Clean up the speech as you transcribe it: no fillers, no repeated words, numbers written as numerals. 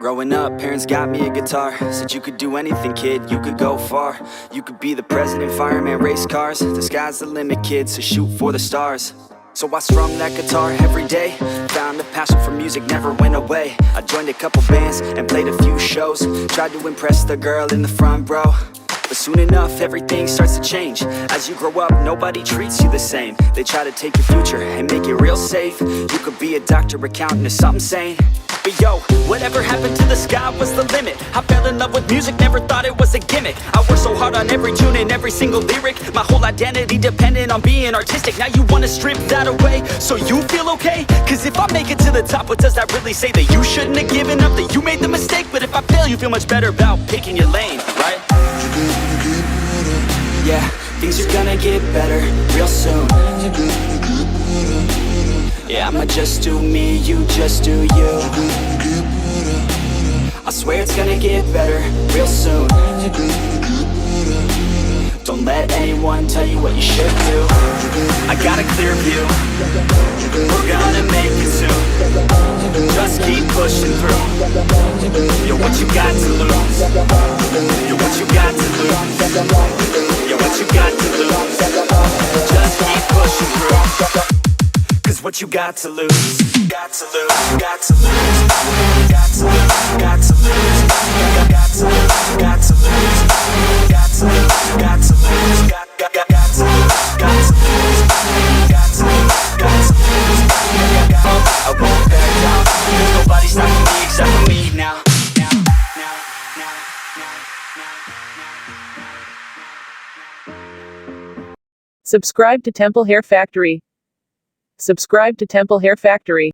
Growing up, parents got me a guitar. Said you could do anything, kid, you could go far. You could be the president, fireman, race cars. The sky's the limit, kid, so shoot for the stars. So I strummed that guitar every day. Found a passion for music, never went away. I joined a couple bands and played a few shows. Tried to impress the girl in the front row. But soon enough, everything starts to change. As you grow up, nobody treats you the same. They try to take your future and make it real safe. You could be a doctor, accountant, or something sane. But yo, whatever happened to the sky was the limit. I fell in love with music, never thought it was a gimmick. I worked so hard on every tune and every single lyric. My whole identity depended on being artistic. Now you wanna strip that away, so you feel okay? Cause if I make it to the top, what does that really say? That you shouldn't have given up, that you made the mistake? But if I fail, you feel much better about picking your lane, right? Yeah, things are gonna get better real soon. Yeah, I'ma just do me, you just do you. I swear it's gonna get better real soon. Don't let anyone tell you what you should do. I got a clear view, we're gonna make it soon. Just keep pushing through. You're what you got to lose. You're what you got to lose. You're what you got to lose. Just keep pushing through. Cause what you got to lose, got to lose, got to lose, got to lose, got to lose, got to lose, got to lose, got to lose, got to lose, got to lose, got to lose, got to lose, I won't back down, cause nobody's stopping me except for me now. Subscribe to Temple Hair Factory. Subscribe to Temple Hair Factory.